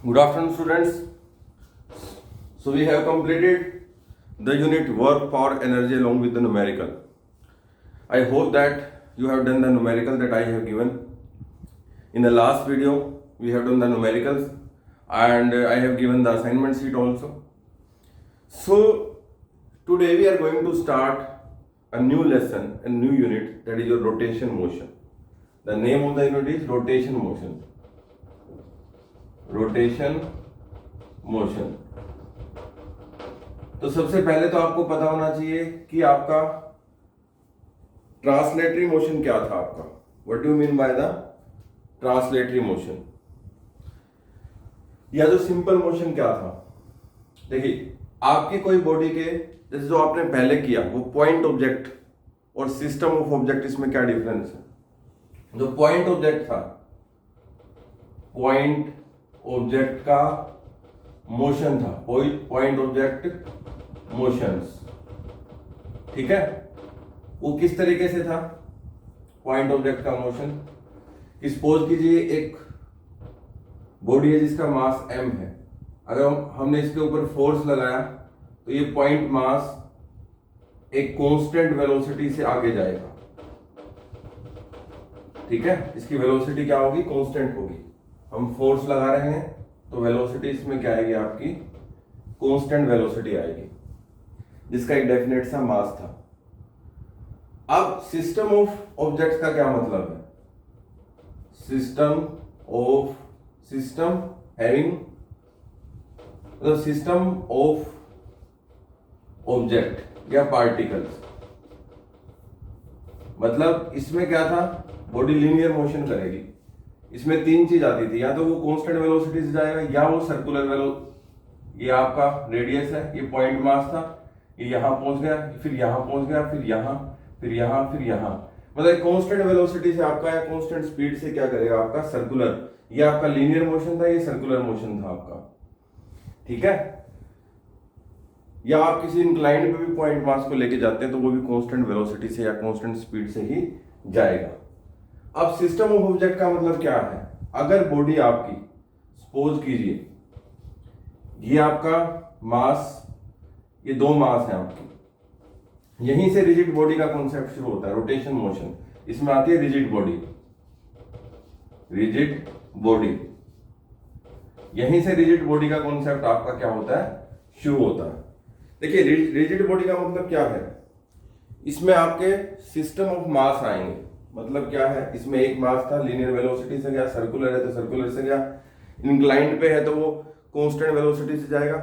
Good afternoon, students. So we have completed the unit work for energy along with the numerical. I hope that you have done the numerical that I have given. In the last video, we have done the numericals and I have given the assignment sheet also. So today we are going to start a new lesson, a new unit, that is your rotation motion. The name of the unit is rotation motion. Rotation motion. तो सबसे पहले तो आपको पता होना चाहिए कि आपका ट्रांसलेटरी मोशन क्या था आपका। What do you mean by the translatory motion, या जो सिंपल मोशन क्या था। देखिए, आपकी कोई बॉडी के जैसे जो आपने पहले किया वो पॉइंट ऑब्जेक्ट और सिस्टम ऑफ ऑब्जेक्ट, इसमें क्या डिफरेंस है। जो पॉइंट ऑब्जेक्ट था, पॉइंट ऑब्जेक्ट का मोशन था, पॉइंट ऑब्जेक्ट मोशंस, ठीक है। वो किस तरीके से था पॉइंट ऑब्जेक्ट का मोशन। सपोज कीजिए एक बॉडी है जिसका मास m है। अगर हमने इसके ऊपर फोर्स लगाया तो ये पॉइंट मास एक कांस्टेंट वेलोसिटी से आगे जाएगा, ठीक है। इसकी वेलोसिटी क्या होगी, कांस्टेंट होगी। हम फोर्स लगा रहे हैं तो वेलोसिटी इसमें क्या आएगी, आपकी कांस्टेंट वेलोसिटी आएगी, जिसका एक डेफिनेट सा मास था। अब सिस्टम ऑफ ऑब्जेक्ट्स का क्या मतलब है। सिस्टम हैविंग, मतलब सिस्टम ऑफ ऑब्जेक्ट या पार्टिकल्स, मतलब इसमें क्या था, बॉडी लीनियर मोशन करेगी। इसमें तीन चीज आती थी, या तो वो कांस्टेंट वेलोसिटी से जाएगा, या वो सर्कुलर ये आपका रेडियस है, ये पॉइंट मास था, ये यहां पहुंच गया, फिर यहां पहुंच गया, फिर यहां, फिर यहां, फिर यहां। मतलब कांस्टेंट वेलोसिटी से आपका या कांस्टेंट स्पीड से क्या करेगा, आपका सर्कुलर, ये आपका लीनियर मोशन था, ये सर्कुलर मोशन था आपका, ठीक है। या आप किसी इंक्लाइंड पे भी पॉइंट मास को लेके जाते हैं तो वो भी कांस्टेंट वेलोसिटी से या कांस्टेंट स्पीड से ही जाएगा। अब सिस्टम ऑफ ऑब्जेक्ट का मतलब क्या है। अगर बॉडी आपकी, सपोज कीजिए ये आपका मास, ये दो मास है आपकी, यहीं से रिजिड बॉडी का कॉन्सेप्ट शुरू होता है, रोटेशन मोशन। इसमें आती है रिजिड बॉडी, रिजिड बॉडी, यहीं से रिजिड बॉडी का कॉन्सेप्ट आपका क्या होता है, शुरू होता है। देखिए, रिजिड बॉडी का मतलब क्या है, इसमें आपके सिस्टम ऑफ मास आएंगे। मतलब क्या है, इसमें एक मास था, लीनियर वेलोसिटी से गया, सर्कुलर है तो सर्कुलर से गया, इंक्लाइंड पे है तो वो कांस्टेंट वेलोसिटी से जाएगा।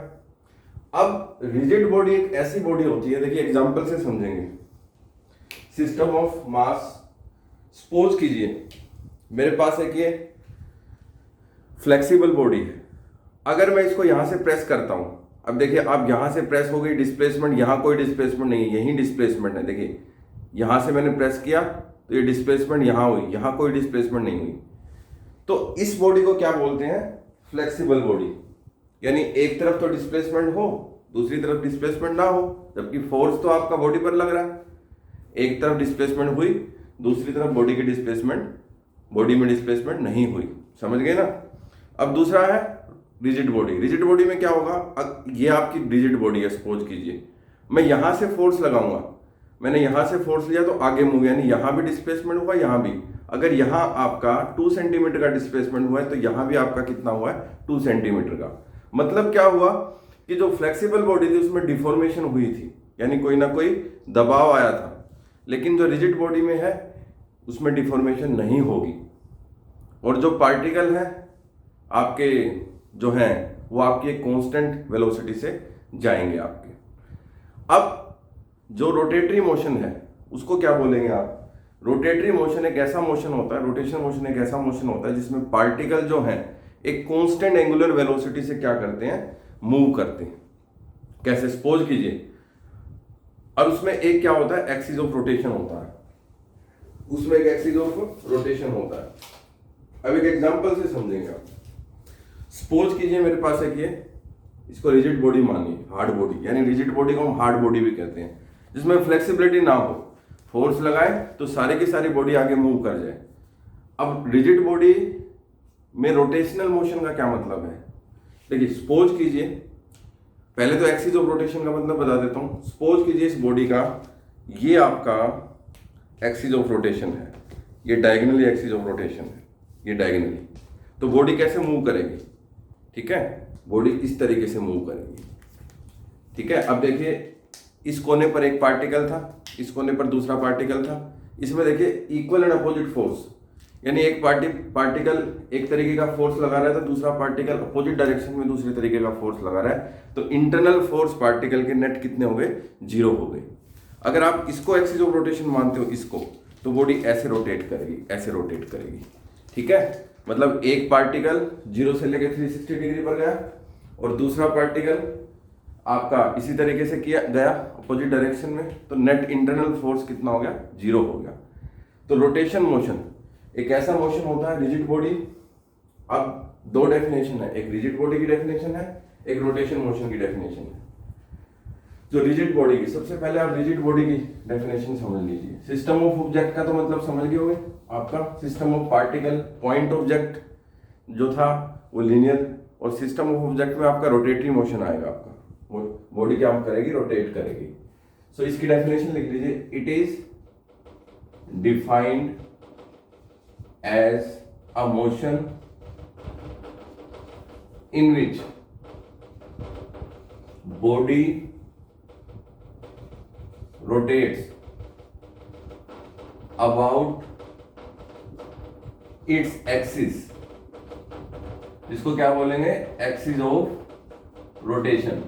अब रिजिड बॉडी एक ऐसी बॉडी होती है, देखिए एग्जांपल से समझेंगे। सिस्टम ऑफ मास, सपोज कीजिए मेरे पास एक ये फ्लेक्सिबल बॉडी है। अगर मैं इसको यहां से प्रेस करता हूं, अब देखिए अब यहां से प्रेस हो गई, डिस्प्लेसमेंट, यहां कोई डिस्प्लेसमेंट नहीं है, यही डिस्प्लेसमेंट है। देखिए यहां से मैंने प्रेस किया तो ये डिस्प्लेसमेंट यहां हुई, यहां कोई डिस्प्लेसमेंट नहीं हुई। तो इस बॉडी को क्या बोलते हैं, फ्लेक्सिबल बॉडी। यानी एक तरफ तो डिस्प्लेसमेंट हो, दूसरी तरफ डिस्प्लेसमेंट ना हो, जबकि फोर्स तो आपका बॉडी पर लग रहा है। एक तरफ डिस्प्लेसमेंट हुई, दूसरी तरफ बॉडी की डिस्प्लेसमेंट, बॉडी में डिस्प्लेसमेंट नहीं हुई। समझ गए ना। अब दूसरा है रिजिड बॉडी। रिजिड बॉडी में क्या होगा, ये आपकी रिजिड बॉडी है, सपोज कीजिए मैं यहां से फोर्स लगाऊंगा, मैंने यहां से फोर्स लिया तो आगे मूव, यानी यहां भी डिस्प्लेसमेंट हुआ, यहां भी। अगर यहां आपका 2 सेंटीमीटर का डिस्प्लेसमेंट हुआ है तो यहां भी आपका कितना हुआ है, 2 सेंटीमीटर का। मतलब क्या हुआ कि जो फ्लेक्सिबल बॉडी थी उसमें डिफॉर्मेशन हुई थी, यानी कोई ना कोई दबाव आया था। लेकिन जो रिजिड बॉडी में है उसमें डिफॉर्मेशन नहीं होगी, और जो पार्टिकल है आपके जो हैं वो आपकी एक कांस्टेंट वेलोसिटी से जाएंगे आपके। अब जो रोटेटरी मोशन है उसको क्या बोलेंगे आप। रोटेटरी मोशन एक ऐसा मोशन होता है, रोटेशन मोशन एक ऐसा मोशन होता है जिसमें पार्टिकल जो है एक कांस्टेंट एंगुलर वेलोसिटी से क्या करते हैं, मूव करते हैं। कैसे, सपोज कीजिए अब उसमें एक क्या होता है, एक्सिस ऑफ रोटेशन होता है, उसमें एक एक्सिस ऑफ रोटेशन होता है। अब एक एग्जांपल से समझेंगे आप। सपोज कीजिए मेरे पास एक ये, इसको रिजिड बॉडी मानिए, हार्ड बॉडी, यानी रिजिड बॉडी को हम हार्ड बॉडी भी कहते हैं, जिसमें फ्लेक्सिबिलिटी ना हो, फोर्स लगाए तो सारी की सारी बॉडी आगे मूव कर जाए। अब रिजिड बॉडी में रोटेशनल मोशन का क्या मतलब है, देखिए सपोज कीजिए, पहले तो एक्सिस ऑफ रोटेशन का मतलब बता देता हूँ। सपोज कीजिए इस बॉडी का ये आपका एक्सिस ऑफ रोटेशन है, ये डायगोनली एक्सिस ऑफ रोटेशन है, ये डायगोनली। तो बॉडी कैसे मूव करेगी, ठीक है, बॉडी इस तरीके से मूव करेगी, ठीक है। अब देखिए इस कोने पर एक पार्टिकल था, इस कोने पर दूसरा पार्टिकल था, इसमें देखिए इक्वल एंड अपोजिट फोर्स, यानी एक पार्टिकल एक तरीके का फोर्स लगा रहा है तो दूसरा पार्टिकल अपोजिट डायरेक्शन में दूसरे तरीके का फोर्स लगा रहा है, तो इंटरनल फोर्स पार्टिकल के नेट कितने हो गए, 0 हो गए। अगर आप इसको एक्सिस ऑफ रोटेशन मानते हो इसको, तो बॉडी ऐसे रोटेट करेगी, ऐसे रोटेट करेगी, ठीक है। मतलब एक पार्टिकल 0 से लेकर 360 डिग्री पर गया और दूसरा पार्टिकल आपका इसी तरीके से किया गया अपोजिट डायरेक्शन में, तो नेट इंटरनल फोर्स कितना हो गया, 0 हो गया। तो रोटेशन मोशन एक ऐसा मोशन होता है, रिजिड बॉडी। अब दो डेफिनेशन है, एक रिजिड बॉडी की डेफिनेशन है, एक रोटेशन मोशन की डेफिनेशन है। जो रिजिड बॉडी की, सबसे पहले आप रिजिड बॉडी की डेफिनेशन समझ लीजिए। सिस्टम ऑफ ऑब्जेक्ट का तो मतलब समझ गए होंगे आपका, system of particle, point object जो था वो लीनियर, और सिस्टम ऑफ ऑब्जेक्ट में आपका रोटेटरी मोशन आएगा, आपका बॉडी क्या करेगी, रोटेट करेगी। सो इसकी डेफिनेशन लिख लीजिए, it is defined as a motion in which body rotates about its axis, इसको क्या बोलेंगे, axis of rotation,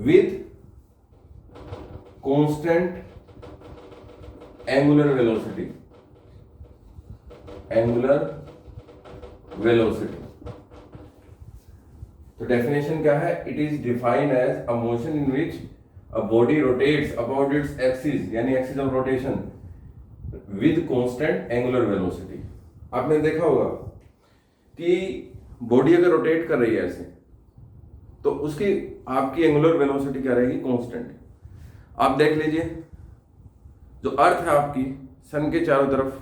with constant angular velocity, angular velocity. तो डेफिनेशन क्या है, it is defined as a motion in which a body rotates about its axis, यानी axis of rotation with constant angular velocity. आपने देखा होगा कि body अगर rotate कर रही है ऐसे, तो उसकी आपकी एंगुलर वेलोसिटी क्या रहेगी, कांस्टेंट। आप देख लीजिए, जो अर्थ है आपकी सन के चारों तरफ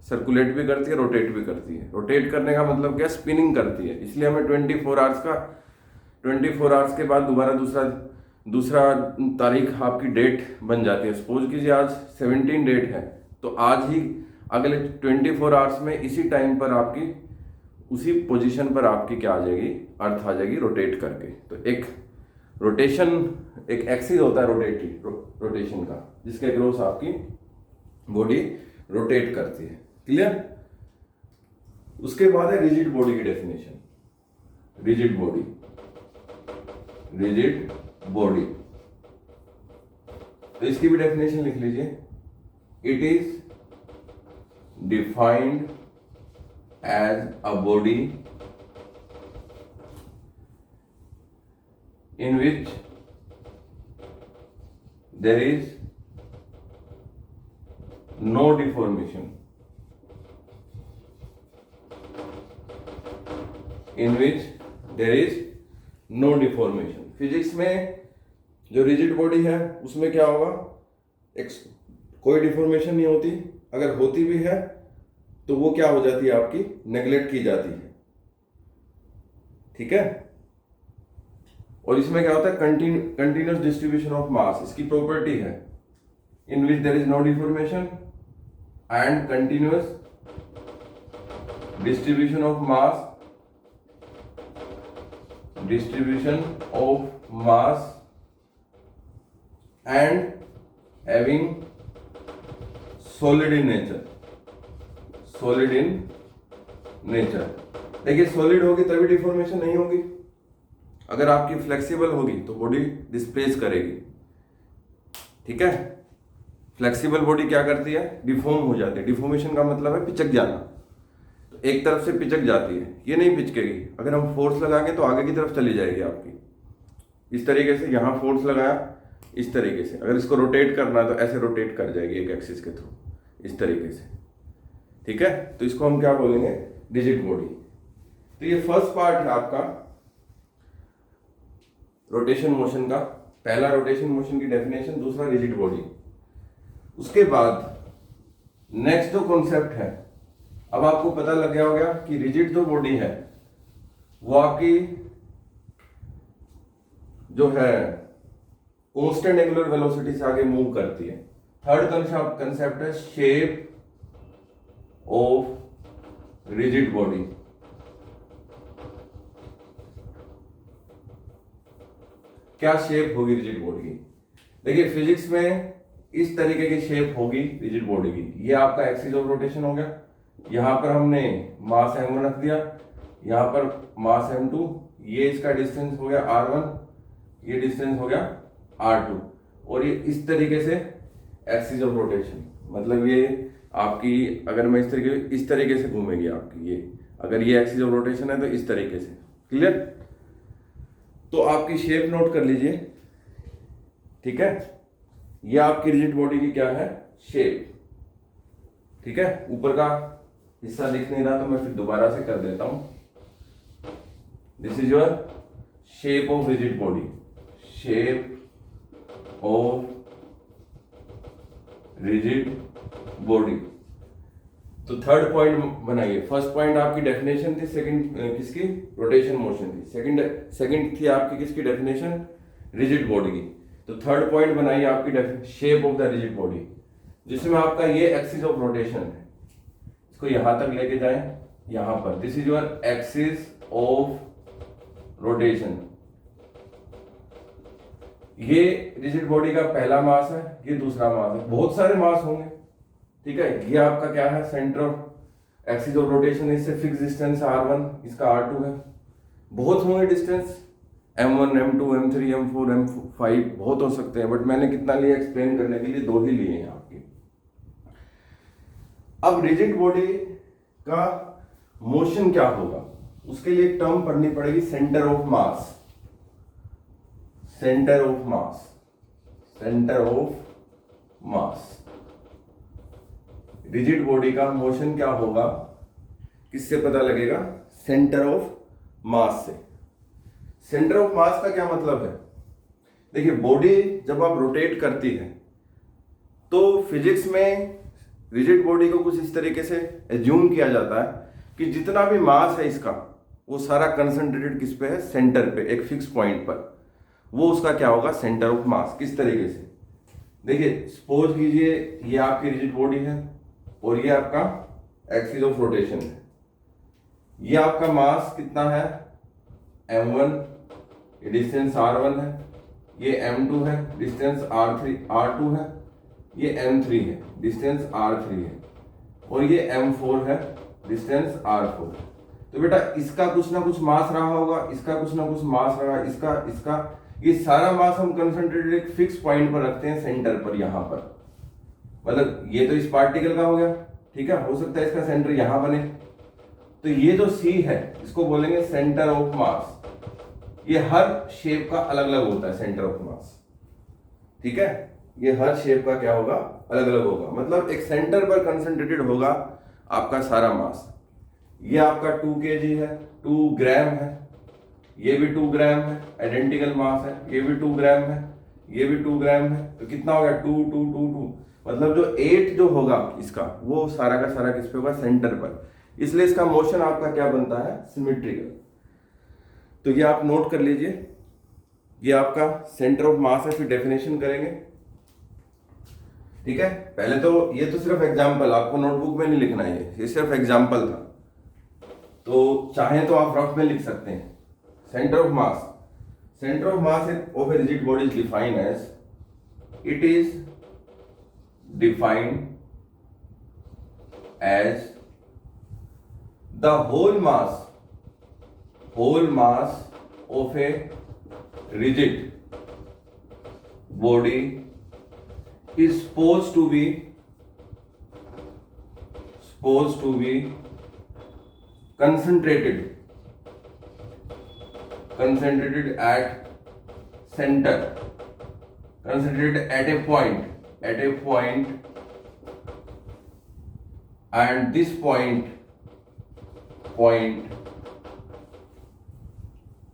सर्कुलेट भी करती है, रोटेट भी करती है। रोटेट करने का मतलब क्या, स्पिनिंग करती है। इसलिए हमें 24 आवर्स के बाद दोबारा दूसरा तारीख आपकी डेट बन जाती है। सपोज कीजिए आज 17 डेट है, तो आज ही अगले 24 आवर्स में इसी टाइम पर आपकी उसी पोजीशन पर आपकी क्या आ जाएगी, अर्थ आ जाएगी रोटेट करके। तो एक रोटेशन, एक एक्सिस होता है रोटेशन का, जिसके अक्रॉस आपकी बॉडी रोटेट करती है। क्लियर। उसके बाद है रिजिड बॉडी की डेफिनेशन। रिजिड बॉडी, तो इसकी भी डेफिनेशन लिख लीजिए, it is defined as a body in which there is no deformation, in which there is no deformation। Physics में जो रिजिड बॉडी है उसमें क्या होगा, कोई डिफॉर्मेशन नहीं होती, अगर होती भी है तो वो क्या हो जाती है, आपकी नेग्लेक्ट की जाती है, ठीक है। और इसमें क्या होता है, कंटिन्यूअस डिस्ट्रीब्यूशन ऑफ मास, इसकी प्रॉपर्टी है, in which there is no deformation and continuous distribution of mass and having solid in nature. देखिए सॉलिड होगी तभी डिफॉर्मेशन नहीं होगी, अगर आपकी फ्लेक्सिबल होगी तो बॉडी डिस्प्लेस करेगी, ठीक है। फ्लेक्सिबल बॉडी क्या करती है, डिफॉर्म हो जाती है। डिफॉर्मेशन का मतलब है पिचक जाना, तो एक तरफ से पिचक जाती है, ये नहीं पिचकेगी। अगर हम फोर्स लगाएंगे तो आगे की तरफ चली जाएगी आपकी, इस तरीके से। यहाँ फोर्स लगाया इस तरीके से, अगर इसको रोटेट करना है तो ऐसे रोटेट कर जाएगी एक एक्सिस के थ्रू, इस तरीके से, ठीक है। तो इसको हम क्या बोलेंगे, रिजिड बॉडी। तो ये फर्स्ट पार्ट है आपका रोटेशन मोशन का। पहला रोटेशन मोशन की डेफिनेशन, दूसरा रिजिड बॉडी। उसके बाद नेक्स्ट जो कॉन्सेप्ट है अब आपको पता लग गया होगा कि रिजिड जो बॉडी है वो आपकी जो है कांस्टेंट एंगुलर वेलोसिटी से आगे मूव करती है। थर्ड कंसेप्ट है शेप ऑफ रिजिड बॉडी। क्या शेप होगी रिजिड बॉडी की? देखिए फिजिक्स में इस तरीके की शेप होगी रिजिड बॉडी की। ये आपका एक्सिस ऑफ रोटेशन हो गया, यहां पर हमने मास m1 रख दिया, यहां पर मास m2, ये इसका डिस्टेंस हो गया r1, ये डिस्टेंस हो गया r2, और ये इस तरीके से एक्सिस ऑफ रोटेशन, मतलब ये आपकी अगर मैं इस तरीके से घूमेगी आपकी, ये अगर ये एक्सिस ऑफ रोटेशन है तो इस तरीके से। क्लियर? तो आपकी शेप नोट कर लीजिए, ठीक है? ये आपकी रिजिड बॉडी की क्या है? शेप। ठीक है, ऊपर का हिस्सा दिख नहीं रहा तो मैं फिर दोबारा से कर देता हूं। This is your shape of rigid body, shape of rigid body. तो थर्ड पॉइंट बनाइए। फर्स्ट पॉइंट आपकी डेफिनेशन थी, सेकंड किसकी? रोटेशन मोशन थी। सेकंड थी आपकी किसकी डेफिनेशन? रिजिड बॉडी की। तो थर्ड पॉइंट बनाइए आपकी shape of the rigid body, जिसमें आपका ये एक्सिस ऑफ रोटेशन है, इसको यहां तक लेके जाएं, यहां पर this is your axis of rotation. ये रिजिड बॉडी का पहला मास है, ये दूसरा मास है, बहुत सारे मास होंगे। ठीक है, ये आपका क्या है? Centre of axis of rotation, इससे फिक्स डिस्टेंस r1, इसका r2 है। बहुत होंगे distance, m1, m2, m3, m4, m5 बहुत हो सकते हैं, बट मैंने कितना लिया एक्सप्लेन करने के लिए? 2 ही लिए हैं आपके। अब रिजिड बॉडी का मोशन क्या होगा, उसके लिए एक टर्म पढ़नी पड़ेगी, centre of mass. Centre of mass, centre of mass. Rigid body का मोशन क्या होगा, किससे पता लगेगा? सेंटर ऑफ मास से। सेंटर ऑफ मास का क्या मतलब है? देखिए बॉडी जब आप रोटेट करती है तो फिजिक्स में रिजिड बॉडी को कुछ इस तरीके से एज्यूम किया जाता है कि जितना भी मास है इसका, वो सारा कंसंट्रेटेड किस पे है? सेंटर पे, एक फिक्स पॉइंट पर। वो उसका क्या होगा? सेंटर ऑफ मास। किस तरीके से? देखिए सपोज कीजिए ये आपकी रिजिड बॉडी है और ये आपका एक्सिस ऑफ रोटेशन है। ये आपका मास कितना है? m1, ये डिस्टेंस r1 है, ये m2 है, डिस्टेंस r2 है, ये m3 है, डिस्टेंस r3 है, और ये m4 है, डिस्टेंस r4 है। तो बेटा इसका कुछ ना कुछ मास रहा होगा, इसका कुछ ना कुछ मास रहा, इसका ये सारा मास हम कंसंट्रेटेड एक फिक्स पॉइंट पर रखते हैं, सेंटर पर, यहां पर। मतलब ये तो इस पार्टिकल का हो गया, ठीक है, हो सकता है इसका सेंटर यहां बने। तो ये जो C है इसको बोलेंगे सेंटर ऑफ मास। ये हर शेप का अलग अलग होता है सेंटर ऑफ मास, ठीक है? ये हर शेप का क्या होगा? अलग अलग होगा। मतलब एक सेंटर पर कंसंट्रेटेड होगा आपका सारा मास। ये आपका 2 kg है, 2 ग्राम है, ये भी 2 ग्राम है, आइडेंटिकल मास है, ये भी 2 ग्राम है, ये भी 2 ग्राम है। तो कितना हो गया? 2 2 2 2। मतलब जो 8 जो होगा इसका, वो सारा का सारा किस पे होगा? सेंटर पर। इसलिए इसका मोशन आपका क्या बनता है? सिमेट्रिकल। तो ये आप नोट कर लीजिए, ये आपका सेंटर ऑफ मास है। फिर डेफिनेशन करेंगे, ठीक है? पहले तो ये तो सिर्फ एग्जांपल, आपको नोटबुक में नहीं लिखना है, ये सिर्फ एग्जांपल था। तो चाहे तो आप रफ में लिख सकते हैं। Centre of mass, centre of mass of a rigid body is defined as, it is defined as the whole mass of a rigid body is supposed to be concentrated at center, concentrated at a point, and this point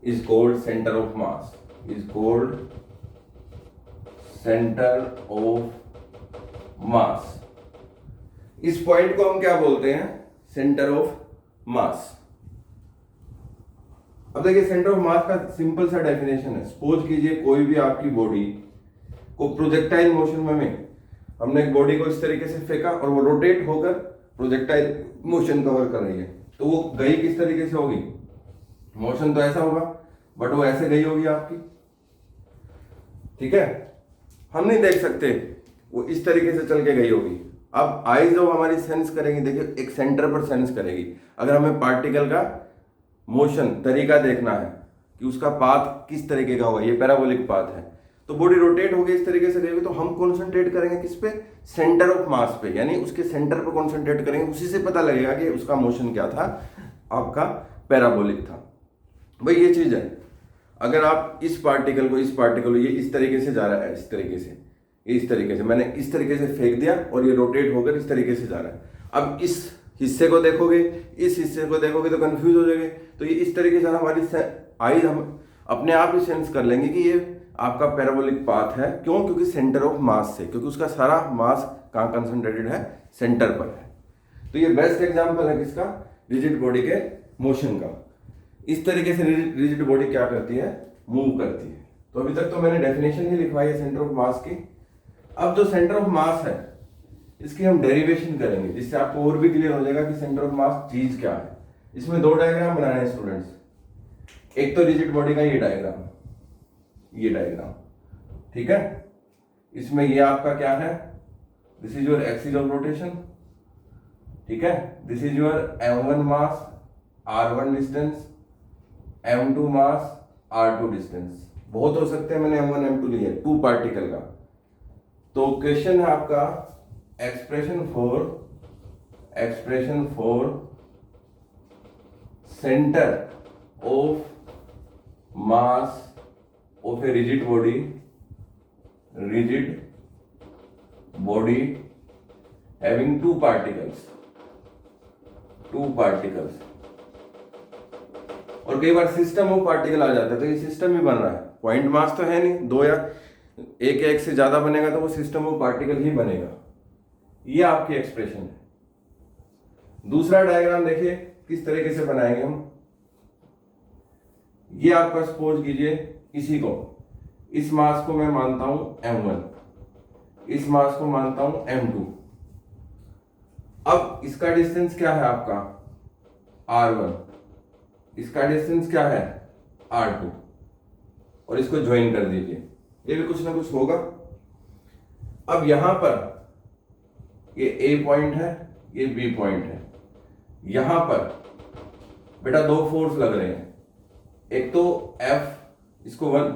is called center of mass, is called center of mass। इस point को हम क्या बोलते हैं? Centre of mass. अब देखिए centre of मास का simple सा डेफिनेशन है। सपोज कीजिए कोई भी आपकी बॉडी को प्रोजेक्टाइल मोशन में हमने एक बॉडी को इस तरीके से फेंका और वो रोटेट होकर प्रोजेक्टाइल मोशन कवर कर रही है, तो वो गई किस तरीके से होगी? मोशन तो ऐसा होगा, बट वो ऐसे गई होगी आपकी, ठीक है। हम नहीं देख सकते, वो इस तरीके से चल के गई होगी। अब आईज जो हमारी सेंस करेंगी, देखिए एक सेंटर पर सेंस करेगी। अगर हमें पार्टिकल का मोशन तरीका देखना है कि उसका पाथ किस तरीके का होगा, ये पैराबोलिक पाथ है, तो बॉडी रोटेट होगी इस तरीके से गई, तो हम कॉन्सेंट्रेट करेंगे किस पे? सेंटर ऑफ मास पे, यानी उसके सेंटर पर कॉन्सेंट्रेट करेंगे। उसी से पता लगेगा कि उसका मोशन क्या था, आपका पैराबोलिक था। भाई ये चीज है, अगर आप इस पार्टिकल को ये इस तरीके से जा रहा है, इस तरीके से, इस तरीके से मैंने इस तरीके से फेंक दिया और ये रोटेट होकर इस तरीके से जा रहा है। अब इस हिस्से को देखोगे, इस हिस्से को देखोगे तो कंफ्यूज हो जाओगे। तो ये इस तरीके से हमारी आईज हम अपने आप ही सेंस कर लेंगे कि ये आपका पैराबोलिक पाथ है। क्यों? क्योंकि सेंटर ऑफ मास से, क्योंकि उसका सारा मास कहाँ कंसंट्रेटेड है? सेंटर पर है। तो ये बेस्ट एग्जांपल है किसका? रिजिड बॉडी के मोशन का। इस तरीके से रिजिड बॉडी क्या करती है? मूव करती है। तो अभी तक तो मैंने डेफिनेशन ही लिखवाई है सेंटर ऑफ मास की। अब जो सेंटर ऑफ मास है इसकी हम डेरिवेशन करेंगे, जिससे आपको और भी क्लियर हो जाएगा कि सेंटर ऑफ मास चीज क्या है। इसमें दो डायग्राम बनाने हैं स्टूडेंट्स। एक तो रिजिड बॉडी का ये डायग्राम, ठीक है। इसमें ये आपका क्या है? This is your axis of rotation, ठीक है। This is your m1 mass, r1 distance, m2 mass, r2 distance. बहुत हो सकते हैं, मैंने m1 m2 लिया है, 2 पार्टिकल का। तो क्वेश्चन है आपका expression for centre of mass of a rigid body having two particles. और कई बार सिस्टम ऑफ पार्टिकल आ जाता है, तो ये सिस्टम ही बन रहा है, पॉइंट मास तो है नहीं, दो या एक से ज्यादा बनेगा तो वो सिस्टम ऑफ पार्टिकल ही बनेगा। ये आपकी एक्सप्रेशन है। दूसरा डायग्राम देखिए किस तरीके से बनाएंगे हम। ये आपका सपोज कीजिए इसी को, इस मास को मैं मानता हूं m1, इस मास को मानता हूं m2। अब इसका डिस्टेंस क्या है आपका? r1, इसका डिस्टेंस क्या है? r2, और इसको ज्वाइन कर दीजिए, ये भी कुछ ना कुछ होगा। अब यहां पर ये A पॉइंट है, ये B पॉइंट है। यहां पर बेटा दो फोर्स लग रहे हैं, एक तो F, इसको 1,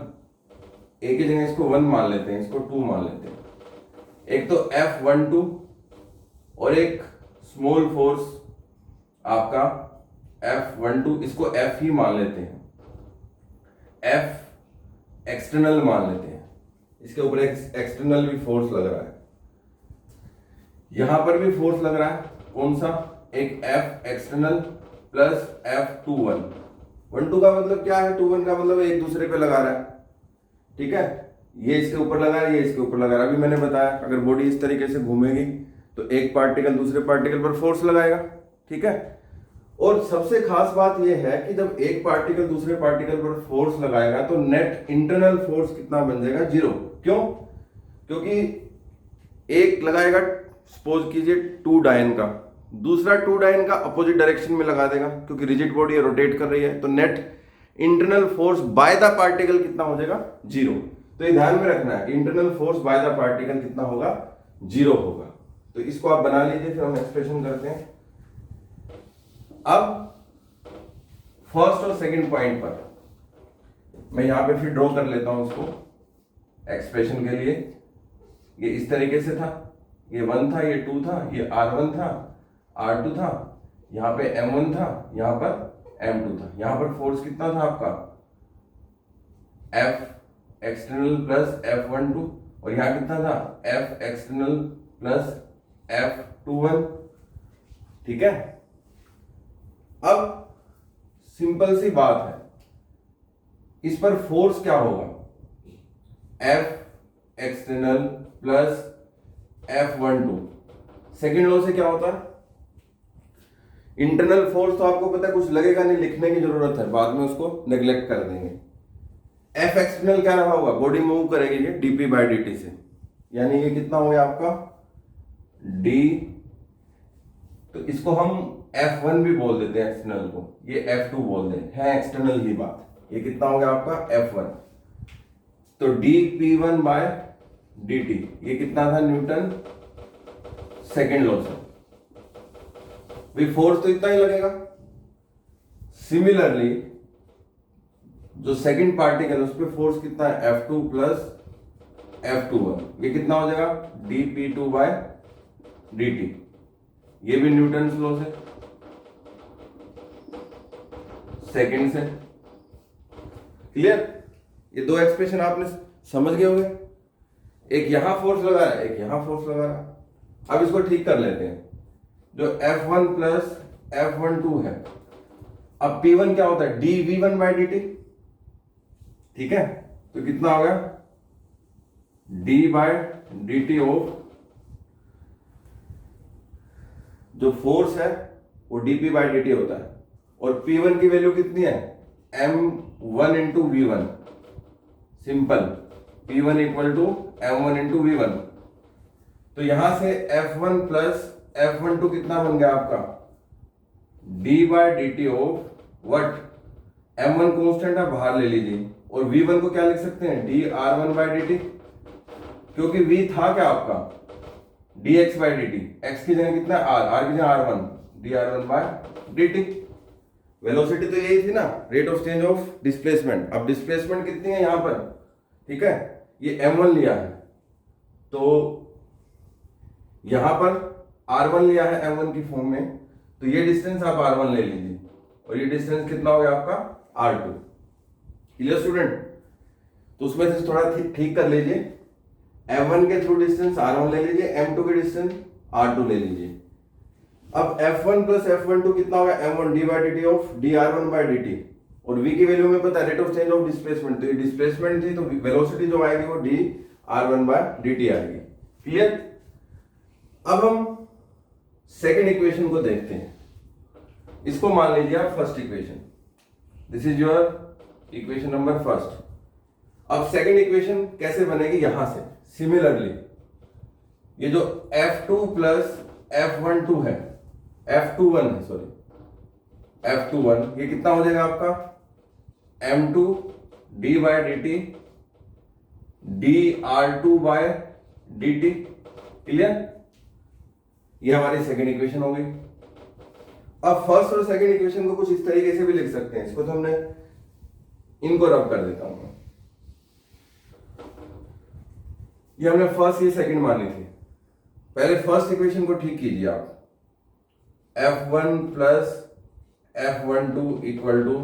एक ही जगह इसको 1 मान लेते हैं, इसको 2 मान लेते हैं। एक तो F12 और एक स्मॉल फोर्स आपका F12, इसको F ही मान लेते हैं, F एक्सटर्नल मान लेते हैं। इसके ऊपर एक एक्सटर्नल भी फोर्स लग रहा है, यहां पर भी फोर्स लग रहा है। कौन सा? एक F एक्सटर्नल प्लस F21। 1-2 का मतलब क्या है? 2-1 का मतलब एक दूसरे पे लगा रहा है, ठीक है। ये इसके ऊपर लगा रहा है, ये इसके ऊपर लगा रहा है। अभी मैंने बताया अगर बॉडी इस तरीके से घूमेगी तो एक पार्टिकल दूसरे पार्टिकल पर फोर्स लगाएगा, ठीक है। और सबसे खास बात यह है कि जब एक पार्टिकल दूसरे पार्टिकल पर फोर्स लगाएगा तो नेट इंटरनल फोर्स कितना बन जाएगा? 0। क्यों? क्योंकि एक लगाएगा, सपोज कीजिए 2 डायन का, दूसरा 2 डायन का अपोजिट डायरेक्शन में लगा देगा, क्योंकि रिजिड बॉडी रोटेट कर रही है, तो net internal force by the particle कितना हो जाएगा? 0। तो ये ध्यान में रखना है कि internal force by the particle कितना होगा? 0 होगा। तो इसको आप बना लीजिए, फिर हम एक्सप्रेशन करते हैं। अब फर्स्ट और सेकंड पॉइंट पर मैं यहां पे फिर ड्रॉ कर लेता हूं उसको एक्सप्रेशन के लिए। ये इस तरीके से था, ये 1 था, ये 2 था, ये R1 था, R2 था, यहां पे M1 था, यहां पर M2 था। यहां पर फोर्स कितना था आपका? F एक्सटर्नल प्लस F12, और यहां कितना था? F एक्सटर्नल प्लस F21, ठीक है। अब सिंपल सी बात है, इस पर फोर्स क्या होगा? F external plus F12। Second law से क्या होता है? इंटरनल फोर्स तो आपको पता है कुछ लगेगा नहीं, लिखने की जरूरत है, बाद में उसको नेग्लेक्ट कर देंगे। एफ एक्सटर्नल क्या रहा होगा, बॉडी मूव करेगी ये डीपी बाय डी से, यानी ये कितना हो गया आपका डी, तो इसको हम F1 भी बोल देते हैं एक्सटर्नल को, ये F2 बोल दें, है एक्सटर्नल ही बात। ये कितना हो गया आपका F1, तो dP1 बाय dt, ये कितना था न्यूटन सेकेंड लॉ से, भाई फोर्स तो इतना ही लगेगा। सिमिलरली जो सेकंड पार्टिकल उस पर फोर्स कितना है F2 प्लस F21, ये कितना हो जाएगा dP2 बाय dt, ये भी न्यूटन लॉ से सेकंड से। क्लियर, ये दो एक्सप्रेशन आपने समझ गए होंगे, एक यहां फोर्स लगा रहा है, एक यहां फोर्स लगा रहा है। अब इसको ठीक कर लेते हैं, जो F1 प्लस F12 है, अब P1 क्या होता है dV1 बाय dt, ठीक है, तो कितना हो गया d बाय dt ऑफ, जो फोर्स है वो dP बाय dt होता है, और P1 की वैल्यू कितनी है M1 into V1, simple, P1 equal to M1 into V1, तो यहां से F1 प्लस F12 कितना बन गया आपका d बाय dt ऑफ वट, M1 कॉन्स्टेंट है बाहर ले लीजिए, और V1 को क्या लिख सकते हैं dR1 बाय dt, क्योंकि V था क्या आपका dx बाय dt, x की जगह कितना r, r की जगह r1, dR1 by dt। Velocity तो यही थी ना, rate of change of displacement. अब डिस्प्लेसमेंट कितनी है यहां पर, ठीक है, ये M1 लिया है, तो यहां पर R1 लिया है M1 की फॉर्म में, तो ये डिस्टेंस आप R1 ले लीजिए, और ये डिस्टेंस कितना हो गया आपका R2। क्लियर स्टूडेंट, तो उसमें से थोड़ा ठीक कर लीजिए, M1 के थ्रू डिस्टेंस R1 ले लीजिए, M2 के डिस्टेंस R2 ले लीजिए। अब F1 प्लस F12 कितना होगा M1 d by dt of dR1 by dt, और V की वैल्यू में पता है rate of change of displacement, तो ये डिस्प्लेसमेंट थी, तो वेलोसिटी जो आएगी वो dR1 बाय dt आएगी। क्लियर, अब हम सेकेंड इक्वेशन को देखते हैं, इसको मान लीजिए आप first equation, this is your equation number first. अब सेकेंड इक्वेशन कैसे बनेगी, यहां से सिमिलरली ये जो F2 प्लस F12 है, F21 है सॉरी, F21 ये कितना हो जाएगा आपका M2 d by dt dR2 by dt। Clear, ये हमारी सेकेंड इक्वेशन हो गई। अब फर्स्ट और सेकेंड इक्वेशन को कुछ इस तरीके से भी लिख सकते हैं, इसको तो हमने, इनको रब कर देता हूं, ये हमने फर्स्ट ये सेकंड मानी थी। पहले फर्स्ट इक्वेशन को ठीक कीजिए आप, F1 plus F12 equal to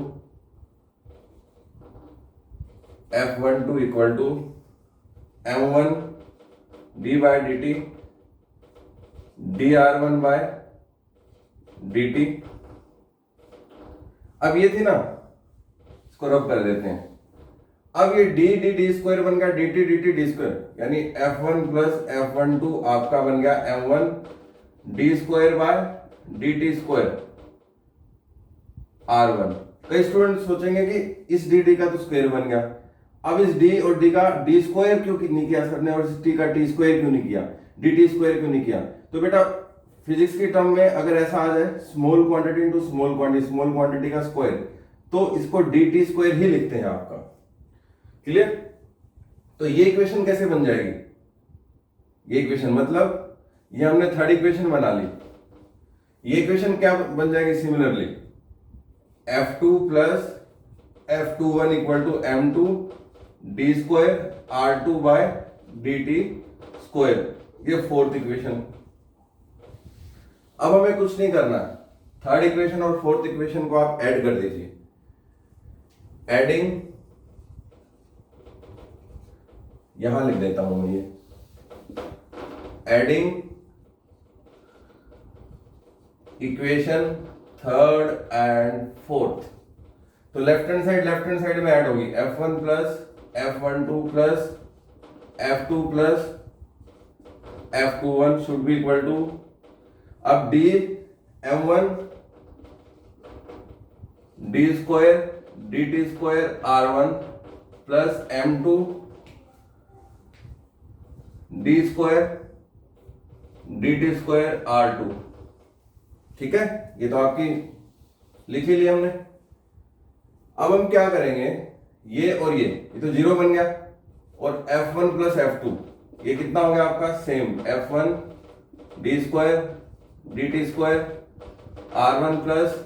F12 equal to M1 d by dt dR1 by dt। अब ये थी ना, इसको रब कर देते हैं, अब ये d स्क्वायर बन गया dt dt स्क्वायर, यानी F1 प्लस F12 आपका बन गया M1 d square by dt square R1। कई स्टूडेंट सोचेंगे कि इस dt का तो स्क्वायर बन गया, अब इस d और d का d स्क्वायर क्यों नहीं किया सर ने, और इस t का t स्क्वायर क्यों नहीं किया, dt स्क्वायर क्यों नहीं किया। तो बेटा फिजिक्स के टर्म में अगर ऐसा आ जाए small quantity into small quantity, small quantity का स्क्वायर, तो इसको dt स्क्वायर ही लिखते हैं आपका। क्लियर, तो ये इक्वेशन कैसे बन जाएगी, ये इक्वेशन मतलब ये हमने थर्ड इक्वेशन बना ली, ये इक्वेशन क्या बन जाएगी similarly F2 plus F21 equal to M2 d square R2 by dt square, ये फोर्थ इक्वेशन। अब हमें कुछ नहीं करना, थर्ड इक्वेशन और फोर्थ इक्वेशन को आप ऐड कर दीजिए, एडिंग, यहां लिख देता हूं मैं ये, adding equation third and fourth, तो लेफ्ट हैंड साइड में ऐड होगी F1 plus F12 plus F2 plus F21 should be equal to, अब d M1 d square d t square R1 plus M2 d square d t square R2। ठीक है, ये तो आपकी लिख ही लिया हमने। अब हम क्या करेंगे, ये और ये तो जीरो बन गया, और F1 प्लस F2 ये कितना हो गया आपका same, F1 D square d t square R1 plus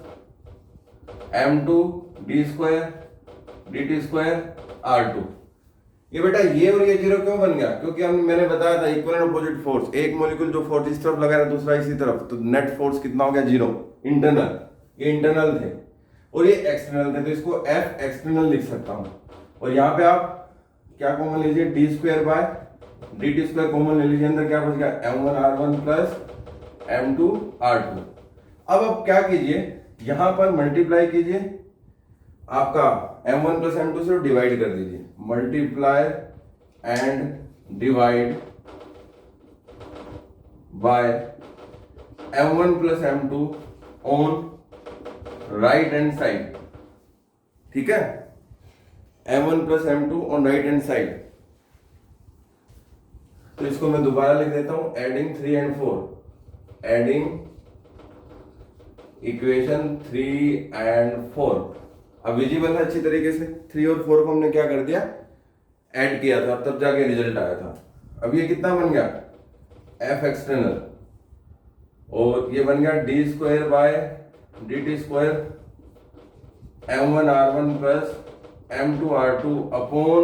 M2 d square d t square R2। ये बेटा ये और ये जीरो क्यों बन गया, क्योंकि मैंने बताया था इक्वल एंड अपोजिट फोर्स, एक मॉलिक्यूल जो फोर्स इस तरफ लगा रहा है दूसरा इसी तरफ, तो नेट फोर्स कितना हो गया जीरो। इंटरनल, ये इंटरनल थे और ये एक्सटर्नल थे, तो इसको F एक्सटर्नल लिख सकता हूं। और यहाँ पे आप क्या कॉमन लीजिए, D square by D t square common ले लीजिए, अंदर क्या बच गया M1 R1 plus M2 R2। अब आप क्या कीजिए, यहां पर मल्टीप्लाई कीजिए, आपका M1 प्लस M2 से डिवाइड कर दीजिए, multiply and divide by M1 plus M2 on right hand side. ठीक है, M1 plus M2 on right hand side. तो इसको मैं दोबारा लिख देता हूं, adding 3 and 4, adding equation 3 and 4। अब विजिबल है अच्छी तरीके से, 3 और 4 को हमने क्या कर दिया, ऐड किया था, तब जाके रिजल्ट आया था। अब ये कितना बन गया, F एक्सटर्नल, और ये बन गया D square by D t square M1 R1 plus M2 R2 upon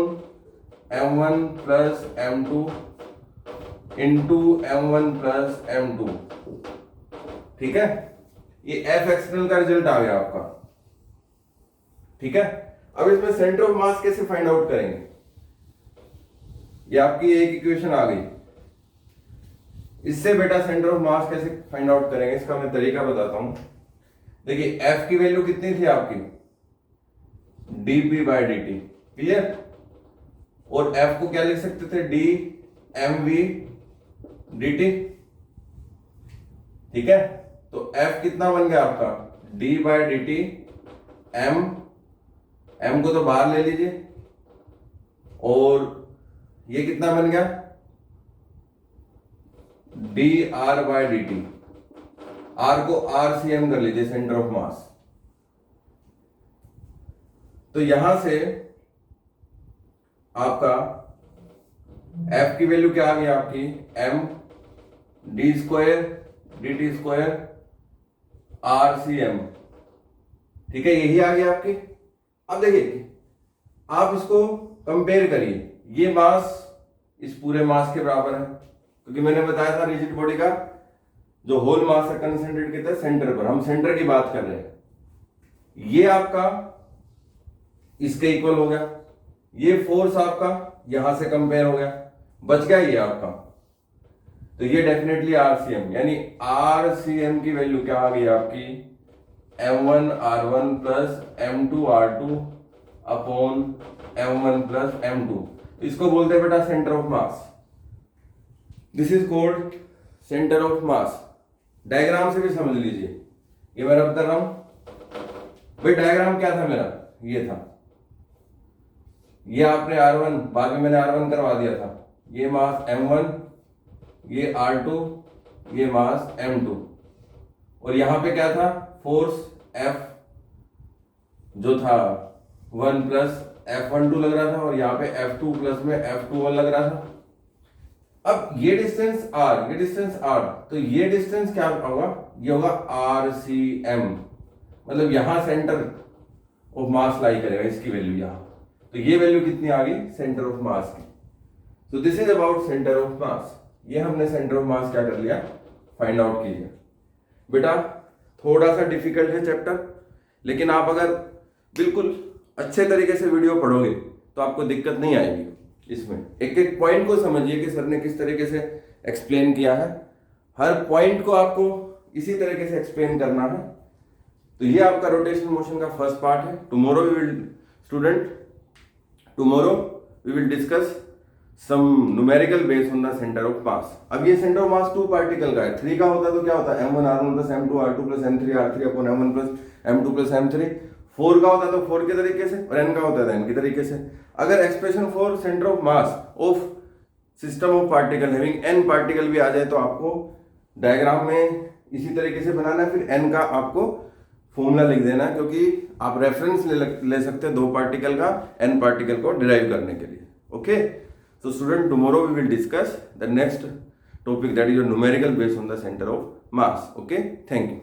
M1 plus M2 into M1 plus M2। ठीक है, ये F एक्सटर्नल का रिजल्ट आ गया आपका। ठीक है, अब इसमें सेंटर ऑफ मास कैसे फाइंड आउट करेंगे, ये आपकी एक इक्वेशन आ गई। इससे बेटा सेंटर ऑफ मास कैसे फाइंड आउट करेंगे, इसका मैं तरीका बताता हूं। देखिए F की वैल्यू कितनी थी आपकी, dP बाय dt, क्लियर। और F को क्या लिख सकते थे, d mv dt। ठीक है, तो F कितना बन गया आपका, d बाय dt, m को तो बाहर ले लीजिए, और ये कितना बन गया, dr बाय dt। r को RCM कर लीजिए, सेंटर ऑफ मास। तो यहां से आपका F की वैल्यू क्या आ गई आपकी, m D square d t square RCM। ठीक है, यही आ गई आपकी। अब देखिए आप इसको कंपेयर करिए, ये मास इस पूरे मास के बराबर है, क्योंकि मैंने बताया था रिजिड बॉडी का जो होल मास है कंसंट्रेट कितना है सेंटर पर, हम सेंटर की बात कर रहे हैं। ये आपका इसके इक्वल हो गया, ये फोर्स आपका यहां से कंपेयर हो गया, बच गया ये आपका, तो ये डेफिनेटली RCM, यानी RCM की वैल्यू क्या आ गई आपकी, M1 R1 plus M2 R2 upon M1 plus M2। इसको बोलते हैं बेटा centre of mass. This is called centre of mass. Diagram से भी समझ लीजिए, ये मैं रब कर रहा हूं भाई। डायग्राम क्या था मेरा, ये था, ये आपने R1, बाद में मैंने R1 करवा दिया था, ये मास M1, ये R2, ये मास M2, और यहां पे क्या था, फोर्स F जो था 1 प्लस F12 लग रहा था, और यहां पे F2 प्लस में F21 लग रहा था। अब ये डिस्टेंस R, ये डिस्टेंस R, तो ये डिस्टेंस क्या होगा, ये होगा RCM, मतलब यहां सेंटर ऑफ मास लाई करेगा, इसकी वैल्यू यहां, तो ये वैल्यू कितनी आ गई सेंटर ऑफ मास की। So this is about centre of मास। ये हमने सेंटर ऑफ मास क्या कर लिया, फाइंड आउट कीजिए। बेटा थोड़ा सा डिफिकल्ट है चैप्टर, लेकिन आप अगर बिल्कुल अच्छे तरीके से वीडियो पढ़ोगे तो आपको दिक्कत नहीं आएगी। इसमें एक एक पॉइंट को समझिए कि सर ने किस तरीके से एक्सप्लेन किया है, हर पॉइंट को आपको इसी तरीके से एक्सप्लेन करना है। तो ये आपका रोटेशन मोशन का फर्स्ट पार्ट है। Tomorrow we will discuss some numerical base on the centre of mass. अब ये सेंटर ऑफ मास 2 पार्टिकल का है, 3 का होता तो क्या होता है, M1 R1 plus M2 R2 plus M3 R3 upon M1 plus M2 plus M3। 4 का होता तो 4 के तरीके से और n का होता है n के तरीके से। अगर expression for centre of mass of system of particle having n particle भी आ जाए तो आपको डायग्राम में इसी तरीके से बनाना है, फिर n का आपको फॉर्मूला लिख देना है, क्योंकि आप रेफरेंस ले सकते हैं 2 पार्टिकल का n पार्टिकल को डिराइव करने के लिए। Okay, so student, tomorrow we will discuss the next topic, that is your numerical based on the center of mass. Okay, thank you.